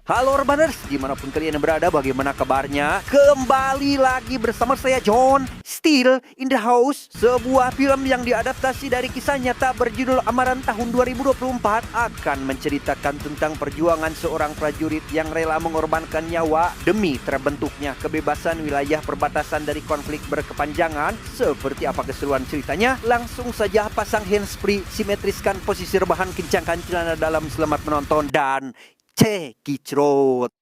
Halo Urbaners, dimanapun kalian berada, bagaimana kabarnya? Kembali lagi bersama saya John, Still in the House. Sebuah film yang diadaptasi dari kisah nyata berjudul Amaran tahun 2024 akan menceritakan tentang perjuangan seorang prajurit yang rela mengorbankan nyawa demi terbentuknya kebebasan wilayah perbatasan dari konflik berkepanjangan. Seperti apa keseruan ceritanya? Langsung saja pasang handsfree, simetriskan posisi rebahan, kencangkan celana dalam, selamat menonton dan cekicrot.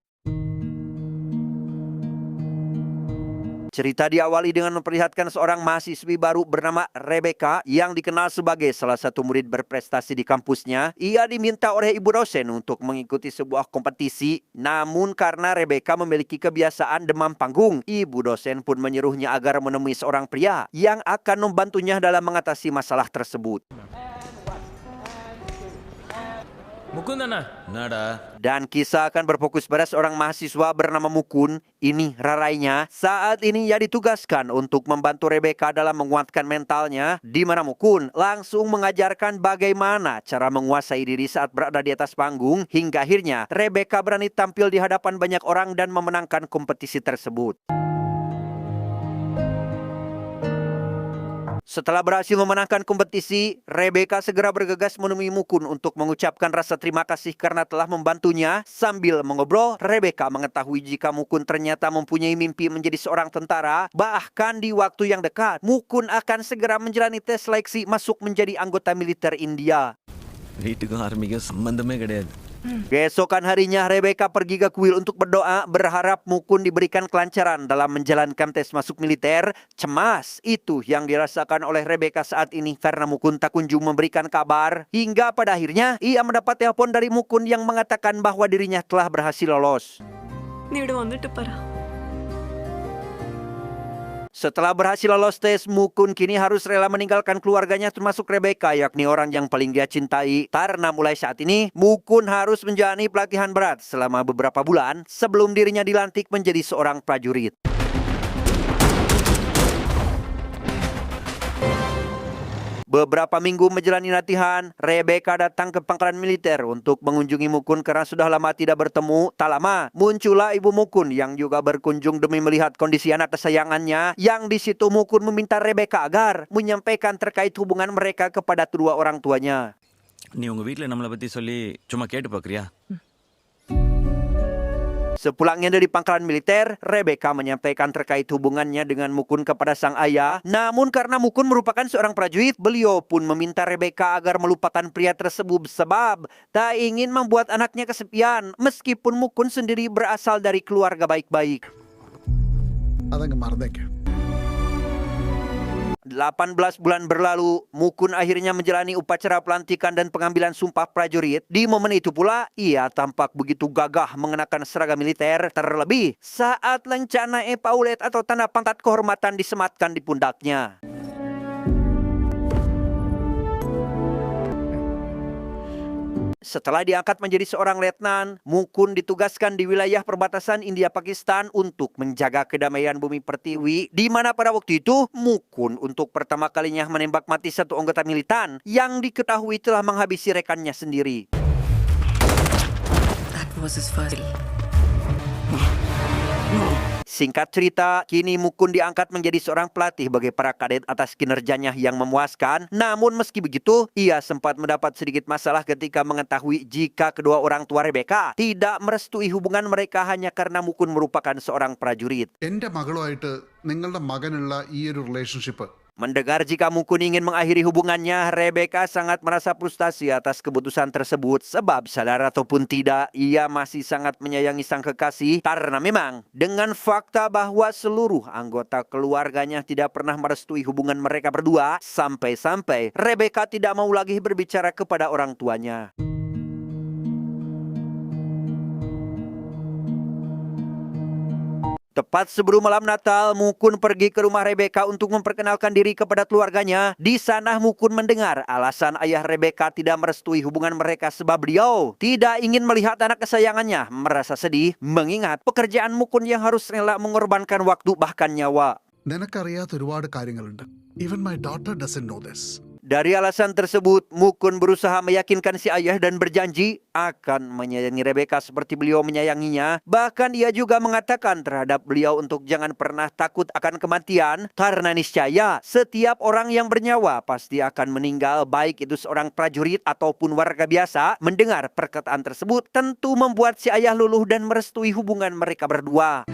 Cerita diawali dengan memperlihatkan seorang mahasiswi baru bernama Rebecca yang dikenal sebagai salah satu murid berprestasi di kampusnya. Ia diminta oleh ibu dosen untuk mengikuti sebuah kompetisi. Namun karena Rebecca memiliki kebiasaan demam panggung, ibu dosen pun menyuruhnya agar menemui seorang pria yang akan membantunya dalam mengatasi masalah tersebut. Mukundana. Nada. Dan kisah akan berfokus pada seorang mahasiswa bernama Mukun. Ini rarainya. Saat ini ia ditugaskan untuk membantu Rebecca dalam menguatkan mentalnya, di mana Mukun langsung mengajarkan bagaimana cara menguasai diri saat berada di atas panggung, hingga akhirnya Rebecca berani tampil di hadapan banyak orang dan memenangkan kompetisi tersebut. Setelah berhasil memenangkan kompetisi, Rebecca segera bergegas menemui Mukun untuk mengucapkan rasa terima kasih karena telah membantunya. Sambil mengobrol, Rebecca mengetahui jika Mukun ternyata mempunyai mimpi menjadi seorang tentara. Bahkan di waktu yang dekat, Mukun akan segera menjalani tes seleksi masuk menjadi anggota militer India. வீட்டுக்கும் ஆர்மிக்கும் சம்பந்தமே கிடையாது. Keesokan harinya, Rebecca pergi ke kuil untuk berdoa, berharap Mukun diberikan kelancaran dalam menjalankan tes masuk militer. Cemas itu yang dirasakan oleh Rebecca saat ini karena Mukun tak kunjung memberikan kabar. Hingga pada akhirnya, ia mendapat telepon dari Mukun yang mengatakan bahwa dirinya telah berhasil lolos. Setelah berhasil lolos tes, Mukun kini harus rela meninggalkan keluarganya termasuk Rebecca, yakni orang yang paling dia cintai. Karena mulai saat ini, Mukun harus menjalani pelatihan berat selama beberapa bulan sebelum dirinya dilantik menjadi seorang prajurit. Beberapa minggu menjalani latihan, Rebecca datang ke pangkalan militer untuk mengunjungi Mukun karena sudah lama tidak bertemu. Tak lama, muncullah ibu Mukun yang juga berkunjung demi melihat kondisi anak kesayangannya. Yang di situ Mukun meminta Rebecca agar menyampaikan terkait hubungan mereka kepada kedua orang tuanya. நீ உங்க வீட்ல நம்மளை பத்தி சொல்லி சும்மா கேட்டு பார்க்கறியா? Sepulangnya dari pangkalan militer, Rebecca menyampaikan terkait hubungannya dengan Mukun kepada sang ayah. Namun karena Mukun merupakan seorang prajurit, beliau pun meminta Rebecca agar melupakan pria tersebut sebab tak ingin membuat anaknya kesepian meskipun Mukun sendiri berasal dari keluarga baik-baik. അതങ്ങ് മറന്നേക്ക്. 18 bulan berlalu, Mukun akhirnya menjalani upacara pelantikan dan pengambilan sumpah prajurit. Di momen itu pula, ia tampak begitu gagah mengenakan seragam militer, terlebih saat lencana epaulet atau tanda pangkat kehormatan disematkan di pundaknya. Setelah diangkat menjadi seorang letnan, Mukun ditugaskan di wilayah perbatasan India-Pakistan untuk menjaga kedamaian bumi pertiwi, di mana pada waktu itu Mukun untuk pertama kalinya menembak mati satu anggota militan yang diketahui telah menghabisi rekannya sendiri. That was his first. Singkat cerita, kini Mukun diangkat menjadi seorang pelatih bagi para kadet atas kinerjanya yang memuaskan. Namun meski begitu, ia sempat mendapat sedikit masalah ketika mengetahui jika kedua orang tua Rebecca tidak merestui hubungan mereka hanya karena Mukun merupakan seorang prajurit. എൻ്റെ മകളുമായിട്ട് നിങ്ങളുടെ മകനുള്ള ഈ ഒരു relationship Mendengar jika Mukun ingin mengakhiri hubungannya, Rebecca sangat merasa frustasi atas keputusan tersebut sebab sadar ataupun tidak, ia masih sangat menyayangi sang kekasih karena memang dengan fakta bahwa seluruh anggota keluarganya tidak pernah merestui hubungan mereka berdua, sampai-sampai Rebecca tidak mau lagi berbicara kepada orang tuanya. Tepat sebelum malam Natal, Mukun pergi ke rumah Rebecca untuk memperkenalkan diri kepada keluarganya. Di sana Mukun mendengar alasan ayah Rebecca tidak merestui hubungan mereka sebab beliau tidak ingin melihat anak kesayangannya merasa sedih mengingat pekerjaan Mukun yang harus rela mengorbankan waktu bahkan nyawa. നിനക്കറിയാത്ത ഒരുപാട് കാര്യങ്ങളുണ്ട്. Even my daughter doesn't know this. Dari alasan tersebut, Mukun berusaha meyakinkan si ayah dan berjanji akan menyayangi Rebecca seperti beliau menyayanginya. Bahkan ia juga mengatakan terhadap beliau untuk jangan pernah takut akan kematian, karena niscaya setiap orang yang bernyawa pasti akan meninggal, baik itu seorang prajurit ataupun warga biasa. Mendengar perkataan tersebut tentu membuat si ayah luluh dan merestui hubungan mereka berdua.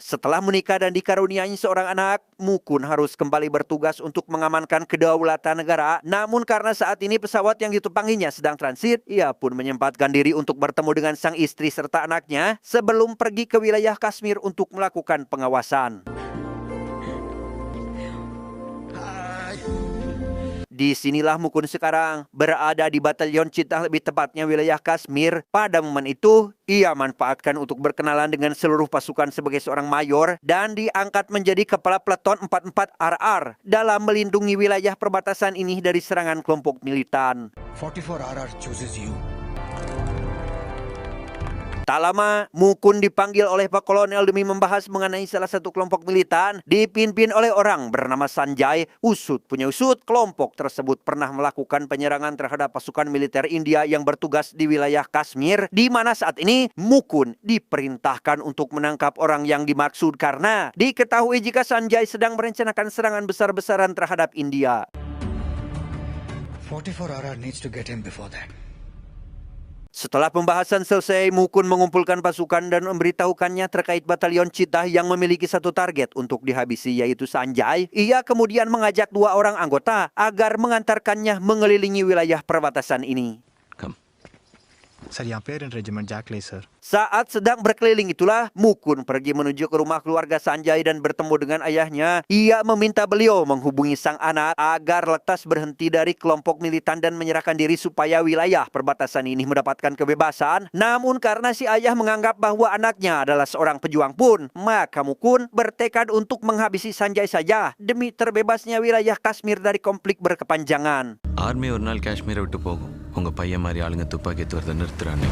Setelah menikah dan dikaruniai seorang anak, Mukun harus kembali bertugas untuk mengamankan kedaulatan negara. Namun karena saat ini pesawat yang ditumpanginya sedang transit, ia pun menyempatkan diri untuk bertemu dengan sang istri serta anaknya sebelum pergi ke wilayah Kashmir untuk melakukan pengawasan. Disinilah Mukun sekarang berada di Batalion Cheetah, lebih tepatnya wilayah Kashmir. Pada momen itu, ia manfaatkan untuk berkenalan dengan seluruh pasukan sebagai seorang mayor dan diangkat menjadi kepala peleton 44 RR dalam melindungi wilayah perbatasan ini dari serangan kelompok militan. 44 RR chooses you. Tak lama, Mukun dipanggil oleh Pak Kolonel demi membahas mengenai salah satu kelompok militan dipimpin oleh orang bernama Sanjay. Usut punya usut, kelompok tersebut pernah melakukan penyerangan terhadap pasukan militer India yang bertugas di wilayah Kashmir, di mana saat ini Mukun diperintahkan untuk menangkap orang yang dimaksud karena diketahui jika Sanjay sedang merencanakan serangan besar-besaran terhadap India. 44 RR needs to get him before that. Setelah pembahasan selesai, Mukun mengumpulkan pasukan dan memberitahukannya terkait Batalion Cheetah yang memiliki satu target untuk dihabisi, yaitu Sanjay. Ia kemudian mengajak 2 orang anggota agar mengantarkannya mengelilingi wilayah perbatasan ini. Come. Sir यहाँ पे रेजिमेंट जैकले sir. Saat sedang berkeliling itulah, Mukun pergi menuju ke rumah keluarga Sanjay dan bertemu dengan ayahnya. Ia meminta beliau menghubungi sang anak agar lekas berhenti dari kelompok militan dan menyerahkan diri supaya wilayah perbatasan ini mendapatkan kebebasan. Namun karena si ayah menganggap bahwa anaknya adalah seorang pejuang pun, maka Mukun bertekad untuk menghabisi Sanjay saja demi terbebasnya wilayah Kashmir dari konflik berkepanjangan. Army ஒரு நாள் காஷ்மீரை விட்டு போகும். உங்க பையன் மாதிரி ஆளுங்க துப்பாக்கி துறதை நிறுத்துறாங்க.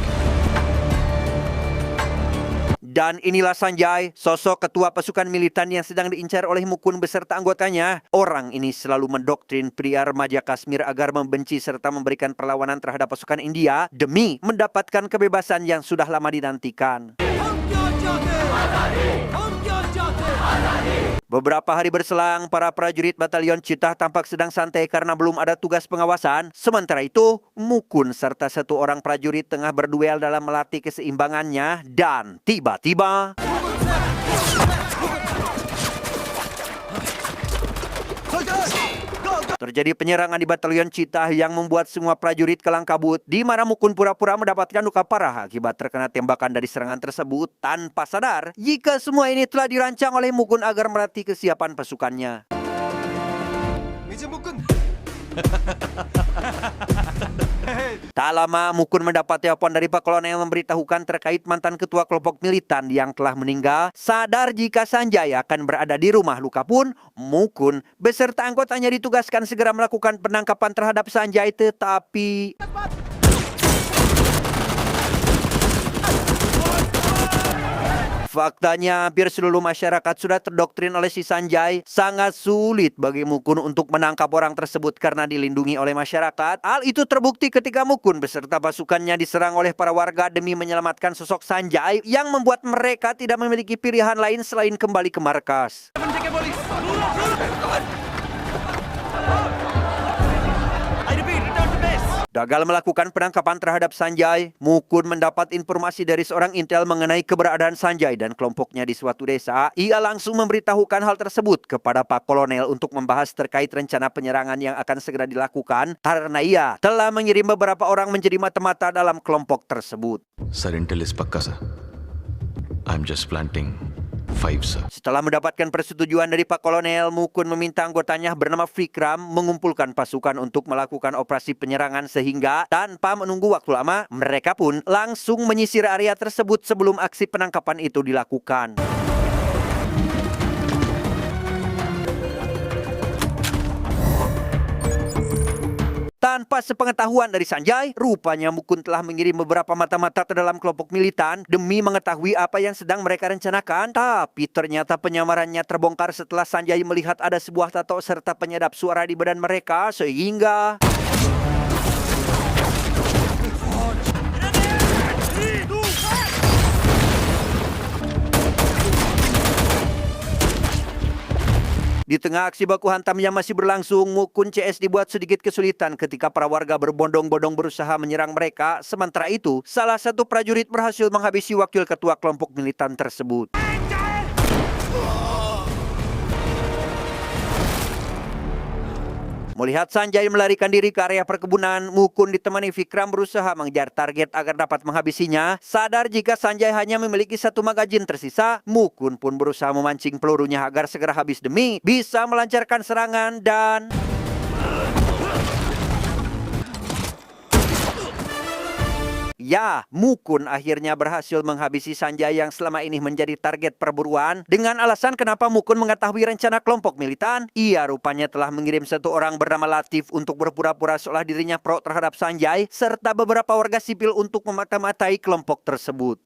Dan inilah Sanjay, sosok ketua pasukan militan yang sedang diincar oleh Mukun beserta anggotanya. Orang ini selalu mendoktrin pria remaja Kashmir agar membenci serta memberikan perlawanan terhadap pasukan India demi mendapatkan kebebasan yang sudah lama dinantikan. Beberapa hari berselang, para prajurit Batalion Cheetah tampak sedang santai karena belum ada tugas pengawasan. Sementara itu, Mukun serta 1 orang prajurit tengah berduel dalam melatih keseimbangannya dan tiba-tiba terjadi penyerangan di Batalion Cheetah yang membuat semua prajurit kelang kabut, di mana Mukun pura-pura mendapatkan luka parah akibat terkena tembakan dari serangan tersebut tanpa sadar jika semua ini telah dirancang oleh Mukun agar melatih kesiapan pasukannya. Tak lama, Mukun mendapat telepon dari Pak Kolonel memberitahukan terkait mantan ketua kelompok militan yang telah meninggal. Sadar jika Sanjay akan berada di rumah luka pun, Mukun beserta anggotanya ditugaskan segera melakukan penangkapan terhadap Sanjay, tetapi faktanya hampir seluruh masyarakat sudah terdoktrin oleh si Sanjay. Sangat sulit bagi Mukun untuk menangkap orang tersebut karena dilindungi oleh masyarakat. Hal itu terbukti ketika Mukun beserta pasukannya diserang oleh para warga demi menyelamatkan sosok Sanjay yang membuat mereka tidak memiliki pilihan lain selain kembali ke markas. Gagal melakukan penangkapan terhadap Sanjay, Mukun mendapat informasi dari seorang intel mengenai keberadaan Sanjay dan kelompoknya di suatu desa. Ia langsung memberitahukan hal tersebut kepada Pak Kolonel untuk membahas terkait rencana penyerangan yang akan segera dilakukan karena ia telah mengirim beberapa orang menjadi mata-mata dalam kelompok tersebut. Sir, intel is pakka, sir. I'm just planting 5, sir. Setelah mendapatkan persetujuan dari Pak Kolonel, Mukun meminta anggotanya bernama Vikram mengumpulkan pasukan untuk melakukan operasi penyerangan sehingga tanpa menunggu waktu lama, mereka pun langsung menyisir area tersebut sebelum aksi penangkapan itu dilakukan. Tanpa sepengetahuan dari Sanjay, rupanya Mukun telah mengirim beberapa mata-mata ke dalam kelompok militan demi mengetahui apa yang sedang mereka rencanakan. Tapi ternyata penyamarannya terbongkar setelah Sanjay melihat ada sebuah tato serta penyedap suara di badan mereka, sehingga di tengah aksi baku hantam yang masih berlangsung, Mukun CS dibuat sedikit kesulitan ketika para warga berbondong-bondong berusaha menyerang mereka. Sementara itu, salah satu prajurit berhasil menghabisi wakil ketua kelompok militan tersebut. Melihat Sanjay melarikan diri ke area perkebunan, Mukun ditemani Vikram berusaha mengejar target agar dapat menghabisinya. Sadar jika Sanjay hanya memiliki satu magazin tersisa, Mukun pun berusaha memancing pelurunya agar segera habis demi bisa melancarkan serangan dan... Ya, Mukun akhirnya berhasil menghabisi Sanjay yang selama ini menjadi target perburuan. Dengan alasan kenapa Mukun mengetahui rencana kelompok militan, ia rupanya telah mengirim satu orang bernama Latif untuk berpura-pura seolah dirinya pro terhadap Sanjay, serta beberapa warga sipil untuk memata-matai kelompok tersebut.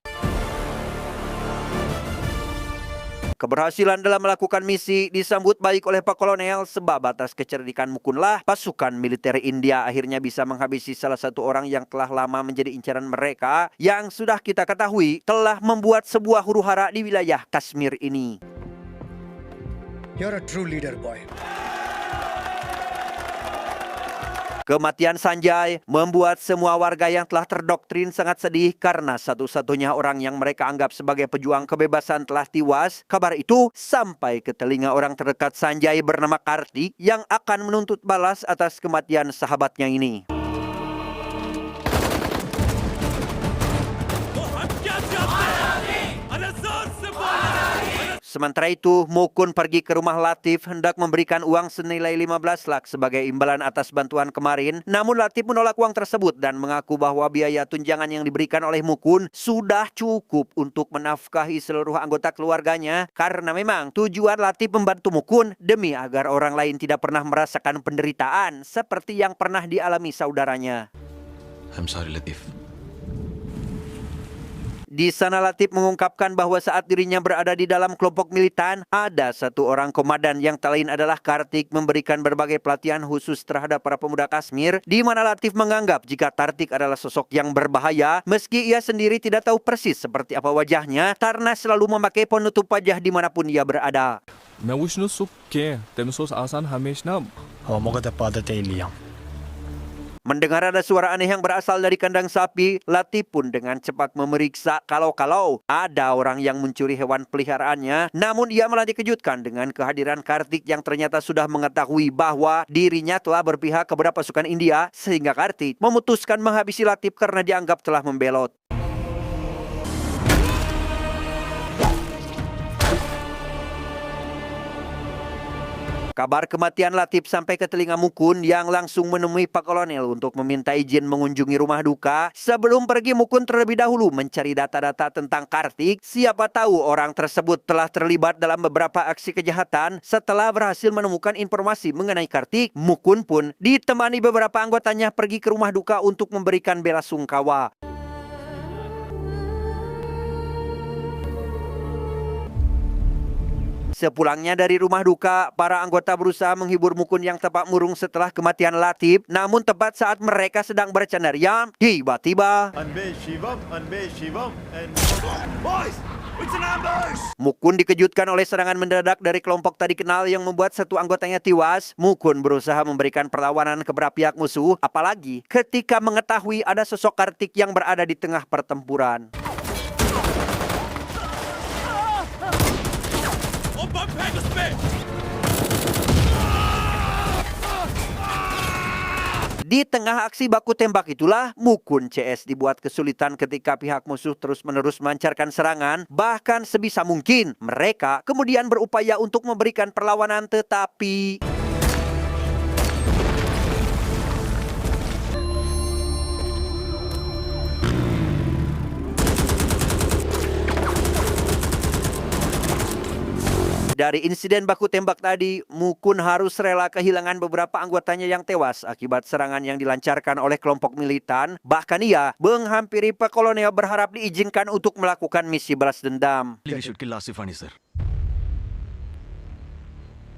Keberhasilan dalam melakukan misi disambut baik oleh Pak Kolonel, sebab atas kecerdikan Mukunlah pasukan militer India akhirnya bisa menghabisi salah satu orang yang telah lama menjadi incaran mereka, yang sudah kita ketahui telah membuat sebuah huru-hara di wilayah Kashmir ini. You're a true leader, boy. Kematian Sanjay membuat semua warga yang telah terdoktrin sangat sedih karena satu-satunya orang yang mereka anggap sebagai pejuang kebebasan telah tewas. Kabar itu sampai ke telinga orang terdekat Sanjay bernama Kartik yang akan menuntut balas atas kematian sahabatnya ini. Sementara itu, Mukun pergi ke rumah Latif hendak memberikan uang senilai 15 lakh sebagai imbalan atas bantuan kemarin. Namun Latif menolak uang tersebut dan mengaku bahwa biaya tunjangan yang diberikan oleh Mukun sudah cukup untuk menafkahi seluruh anggota keluarganya. Karena memang tujuan Latif membantu Mukun demi agar orang lain tidak pernah merasakan penderitaan seperti yang pernah dialami saudaranya. I'm sorry, Latif. Di sana Latif mengungkapkan bahwa saat dirinya berada di dalam kelompok militan, ada satu orang komandan yang tak lain adalah Kartik memberikan berbagai pelatihan khusus terhadap para pemuda Kashmir, di mana Latif menganggap jika Kartik adalah sosok yang berbahaya, meski ia sendiri tidak tahu persis seperti apa wajahnya karena selalu memakai penutup wajah dimanapun ia berada. मैं विष्णु सुख के तेमसोस आसान हमेशा මොකද පදතේ ලියම්. Mendengar ada suara aneh yang berasal dari kandang sapi, Latif pun dengan cepat memeriksa kalau ada orang yang mencuri hewan peliharaannya. Namun ia malah dikejutkan dengan kehadiran Kartik yang ternyata sudah mengetahui bahwa dirinya telah berpihak kepada pasukan India, sehingga Kartik memutuskan menghabisi Latif karena dianggap telah membelot. Kabar kematian Latif sampai ke telinga Mukun yang langsung menemui Pak Kolonel untuk meminta izin mengunjungi rumah duka. Sebelum pergi, Mukun terlebih dahulu mencari data-data tentang Kartik. Siapa tahu orang tersebut telah terlibat dalam beberapa aksi kejahatan. Setelah berhasil menemukan informasi mengenai Kartik, Mukun pun ditemani beberapa anggotanya pergi ke rumah duka untuk memberikan bela sungkawa. Sepulangnya dari rumah duka, para anggota berusaha menghibur Mukun yang tampak murung setelah kematian Latif. Namun tepat saat mereka sedang bercanda riang, tiba-tiba Mukun dikejutkan oleh serangan mendadak dari kelompok tadi kenal yang membuat satu anggotanya tewas. Mukun berusaha memberikan perlawanan kepada pihak musuh, apalagi ketika mengetahui ada sosok Kartik yang berada di tengah pertempuran. Di tengah aksi baku tembak itulah, Mukun CS dibuat kesulitan ketika pihak musuh terus-menerus melancarkan serangan. Bahkan sebisa mungkin mereka kemudian berupaya untuk memberikan perlawanan, tetapi Dari insiden baku tembak tadi, Mukun harus rela kehilangan beberapa anggotanya yang tewas akibat serangan yang dilancarkan oleh kelompok militan. Bahkan ia menghampiri Pak Kolonel berharap diizinkan untuk melakukan misi balas dendam. We should kill Asif Ani, sir.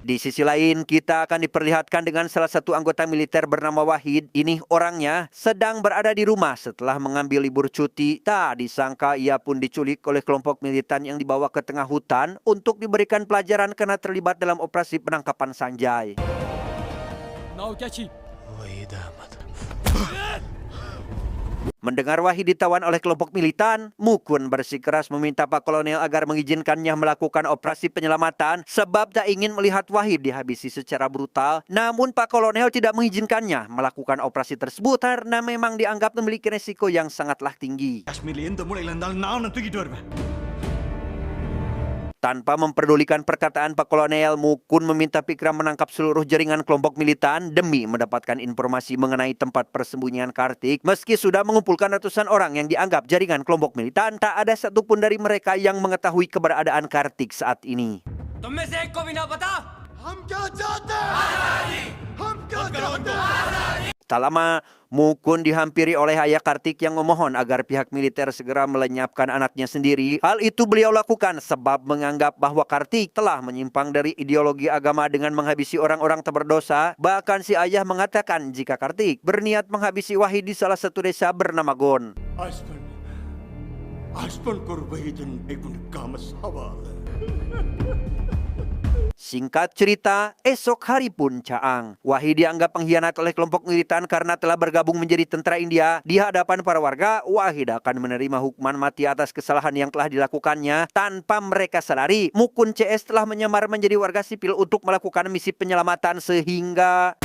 Di sisi lain, kita akan diperlihatkan dengan salah satu anggota militer bernama Wahid. Ini orangnya sedang berada di rumah setelah mengambil libur cuti. Tak disangka ia pun diculik oleh kelompok militan yang dibawa ke tengah hutan untuk diberikan pelajaran karena terlibat dalam operasi penangkapan Sanjay. नाव क्या छी वहीद Ahmad Mendengar Wahid ditawan oleh kelompok militan, Mukun bersikeras meminta Pak Kolonel agar mengizinkannya melakukan operasi penyelamatan sebab tak ingin melihat Wahid dihabisi secara brutal. Namun Pak Kolonel tidak mengizinkannya melakukan operasi tersebut karena memang dianggap memiliki resiko yang sangatlah tinggi. Tanpa memperdulikan perkataan Pak Kolonel, Mukun meminta Pikram menangkap seluruh jaringan kelompok militan demi mendapatkan informasi mengenai tempat persembunyian Kartik. Meski sudah mengumpulkan ratusan orang yang dianggap jaringan kelompok militan, tak ada satupun dari mereka yang mengetahui keberadaan Kartik saat ini. तुम में से एक को भी ना पता Tak lama, Mukun dihampiri oleh ayah Kartik yang memohon agar pihak militer segera melenyapkan anaknya sendiri. Hal itu beliau lakukan sebab menganggap bahwa Kartik telah menyimpang dari ideologi agama dengan menghabisi orang-orang tak berdosa. Bahkan si ayah mengatakan jika Kartik berniat menghabisi Wahid di salah satu desa bernama Gon. Singkat cerita, esok hari pun Caang. Wahid dianggap pengkhianat oleh kelompok militan karena telah bergabung menjadi tentara India. Di hadapan para warga, Wahid akan menerima hukuman mati atas kesalahan yang telah dilakukannya. Tanpa mereka sadari, Mukun CS telah menyamar menjadi warga sipil untuk melakukan misi penyelamatan sehingga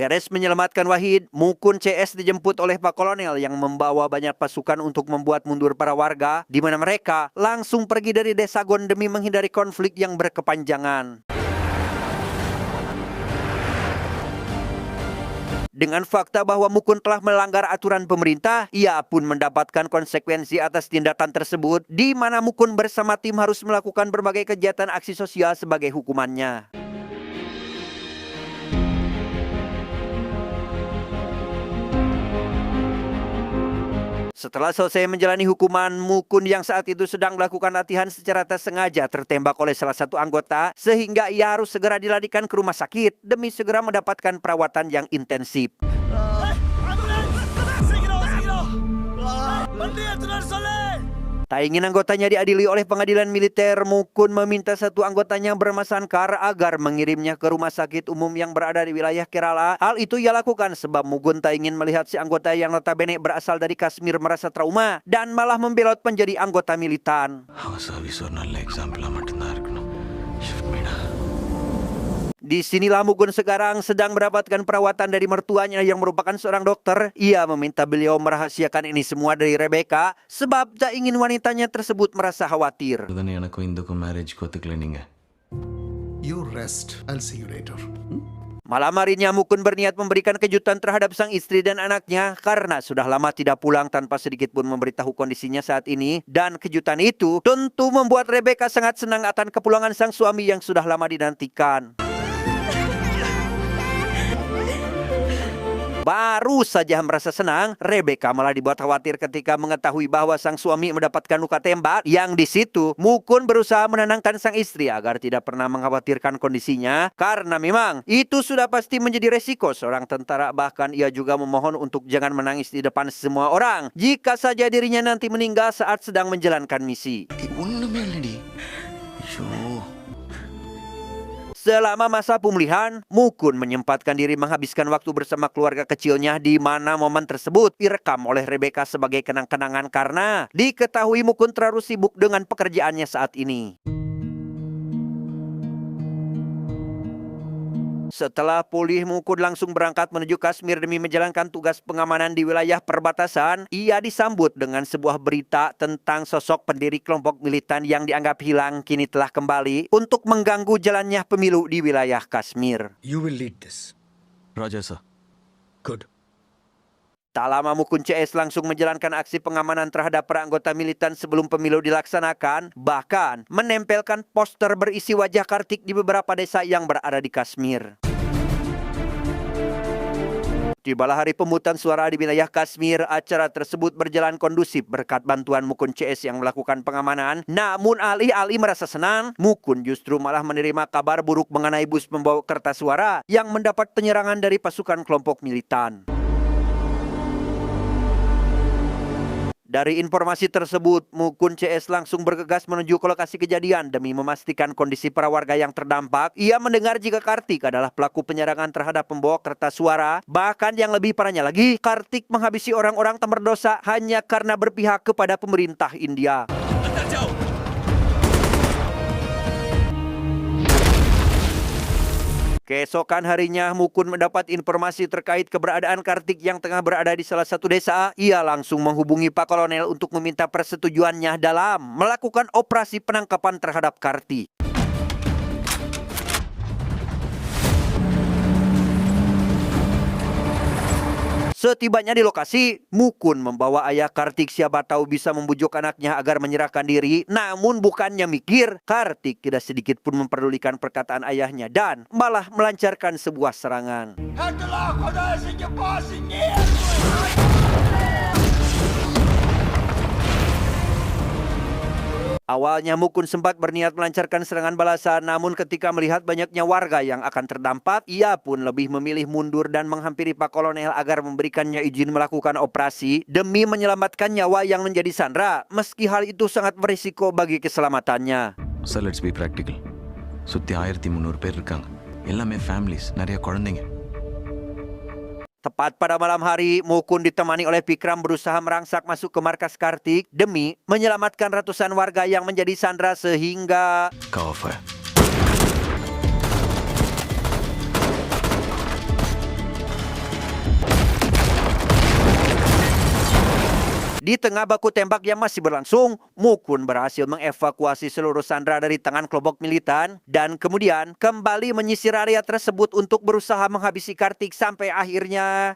beres menyelamatkan Wahid, Mukun CS dijemput oleh Pak Kolonel yang membawa banyak pasukan untuk membuat mundur para warga, di mana mereka langsung pergi dari desa Gon demi menghindari konflik yang berkepanjangan. Dengan fakta bahwa Mukun telah melanggar aturan pemerintah, ia pun mendapatkan konsekuensi atas tindakan tersebut, di mana Mukun bersama tim harus melakukan berbagai kegiatan aksi sosial sebagai hukumannya. Setelah selesai menjalani hukuman, Mukun yang saat itu sedang melakukan latihan secara tak sengaja tertembak oleh salah satu anggota sehingga ia harus segera dilarikan ke rumah sakit demi segera mendapatkan perawatan yang intensif. Tak ingin anggotanya diadili oleh pengadilan militer, Mukun meminta satu anggotanya bernama Sankar agar mengirimnya ke rumah sakit umum yang berada di wilayah Kerala. Hal itu ia lakukan sebab Mukun tak ingin melihat si anggota yang notabene berasal dari Kashmir merasa trauma dan malah membelot menjadi anggota militan. Disinilah Mukun sekarang sedang mendapatkan perawatan dari mertuanya yang merupakan seorang dokter. Ia meminta beliau merahasiakan ini semua dari Rebecca sebab tak ingin wanitanya tersebut merasa khawatir. You rest. I'll see you later. Malam harinya Mukun berniat memberikan kejutan terhadap sang istri dan anaknya karena sudah lama tidak pulang tanpa sedikit pun memberitahu kondisinya saat ini. Dan kejutan itu tentu membuat Rebecca sangat senang akan kepulangan sang suami yang sudah lama dinantikan. Baru saja merasa senang, Rebecca malah dibuat khawatir ketika mengetahui bahwa sang suami mendapatkan luka tembak. Yang di situ, Mukun berusaha menenangkan sang istri agar tidak pernah mengkhawatirkan kondisinya. Karena memang itu sudah pasti menjadi resiko seorang tentara. Bahkan ia juga memohon untuk jangan menangis di depan semua orang jika saja dirinya nanti meninggal saat sedang menjalankan misi. Selama masa pemulihan, Mukun menyempatkan diri menghabiskan waktu bersama keluarga kecilnya di mana momen tersebut direkam oleh Rebecca sebagai kenang-kenangan karena diketahui Mukun terlalu sibuk dengan pekerjaannya saat ini. Setelah pulih, Mukun langsung berangkat menuju Kashmir demi menjalankan tugas pengamanan di wilayah perbatasan. Ia disambut dengan sebuah berita tentang sosok pendiri kelompok militan yang dianggap hilang kini telah kembali untuk mengganggu jalannya pemilu di wilayah Kashmir. You will lead this. Roger, sir. Good. Tak lama Mukun CS langsung menjalankan aksi pengamanan terhadap para anggota militan sebelum pemilu dilaksanakan, bahkan menempelkan poster berisi wajah Kartik di beberapa desa yang berada di Kashmir. Tibalah hari pemungutan suara di wilayah Kashmir, acara tersebut berjalan kondusif berkat bantuan Mukun CS yang melakukan pengamanan. Namun alih-alih merasa senang, Mukun justru malah menerima kabar buruk mengenai bus membawa kertas suara yang mendapat penyerangan dari pasukan kelompok militan. Dari informasi tersebut, Mukun CS langsung bergegas menuju ke lokasi kejadian demi memastikan kondisi para warga yang terdampak. Ia mendengar jika Kartik adalah pelaku penyerangan terhadap pembawa kertas suara. Bahkan yang lebih parahnya lagi, Kartik menghabisi orang-orang tak berdosa hanya karena berpihak kepada pemerintah India. Keesokan harinya, Mukun mendapat informasi terkait keberadaan Kartik yang tengah berada di salah satu desa. Ia langsung menghubungi Pak Kolonel untuk meminta persetujuannya dalam melakukan operasi penangkapan terhadap Kartik. Setibanya di lokasi, Mukun membawa ayah Kartik, siapa tahu bisa membujuk anaknya agar menyerahkan diri. Namun bukannya mikir, Kartik tidak sedikit pun memperdulikan perkataan ayahnya dan malah melancarkan sebuah serangan. Awalnya Mukun sempat berniat melancarkan serangan balasan, namun ketika melihat banyaknya warga yang akan terdampak, ia pun lebih memilih mundur dan menghampiri Pak Kolonel agar memberikannya izin melakukan operasi demi menyelamatkan nyawa yang menjadi sandera, meski hal itu sangat berisiko bagi keselamatannya. Sir, let's be practical. சுத்தி 1300 பேர் இருக்காங்க. எல்லாமே families, நிறைய குழந்தைங்க. Tepat pada malam hari, Mukun ditemani oleh Vikram berusaha merangsak masuk ke markas Kartik demi menyelamatkan ratusan warga yang menjadi sandera sehingga Cover fire. di tengah baku tembak yang masih berlangsung, Mukun berhasil mengevakuasi seluruh sandera dari tangan kelompok militan dan kemudian kembali menyisir area tersebut untuk berusaha menghabisi Kartik sampai akhirnya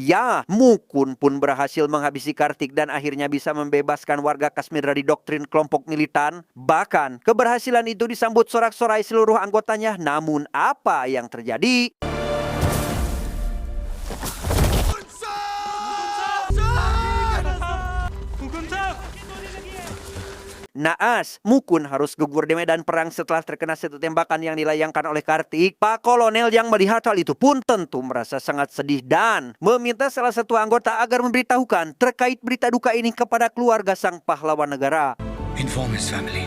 ya, Mukun pun berhasil menghabisi Kartik dan akhirnya bisa membebaskan warga Kashmir dari doktrin kelompok militan. Bahkan, keberhasilan itu disambut sorak-sorai seluruh anggotanya. Namun, apa yang terjadi? Naas, Mukun harus gugur di medan perang setelah terkena satu tembakan yang dilayangkan oleh Kartik. Pak Kolonel yang melihat hal itu pun tentu merasa sangat sedih dan meminta salah satu anggota agar memberitahukan terkait berita duka ini kepada keluarga sang pahlawan negara. Inform his family.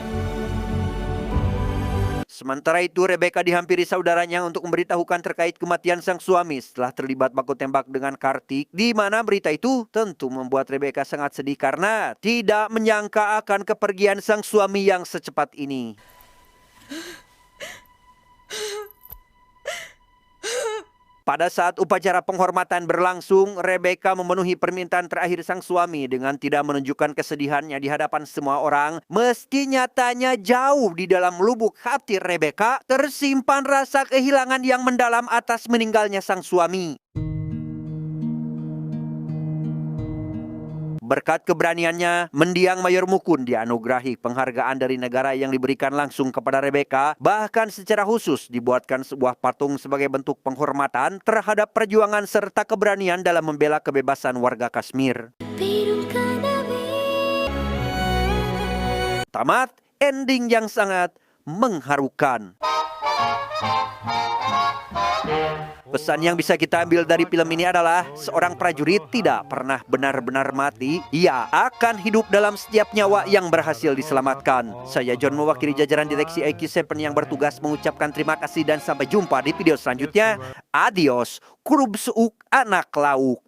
Sementara itu, Rebecca dihampiri saudaranya untuk memberitahukan terkait kematian sang suami setelah terlibat baku tembak dengan Kartik, di mana berita itu tentu membuat Rebecca sangat sedih karena tidak menyangka akan kepergian sang suami yang secepat ini. Pada saat upacara penghormatan berlangsung, Rebecca memenuhi permintaan terakhir sang suami dengan tidak menunjukkan kesedihannya di hadapan semua orang. Meski nyatanya jauh di dalam lubuk hati Rebecca tersimpan rasa kehilangan yang mendalam atas meninggalnya sang suami. Berkat keberaniannya, mendiang Mayor Mukun dianugerahi penghargaan dari negara yang diberikan langsung kepada Rebecca. Bahkan secara khusus dibuatkan sebuah patung sebagai bentuk penghormatan terhadap perjuangan serta keberanian dalam membela kebebasan warga Kashmir. Tamat, ending yang sangat mengharukan. Pesan yang bisa kita ambil dari film ini adalah seorang prajurit tidak pernah benar-benar mati. Ia akan hidup dalam setiap nyawa yang berhasil diselamatkan. Saya John mewakili jajaran direksi IQ7 yang bertugas mengucapkan terima kasih dan sampai jumpa di video selanjutnya. Adios, kurub suuk anak lauk.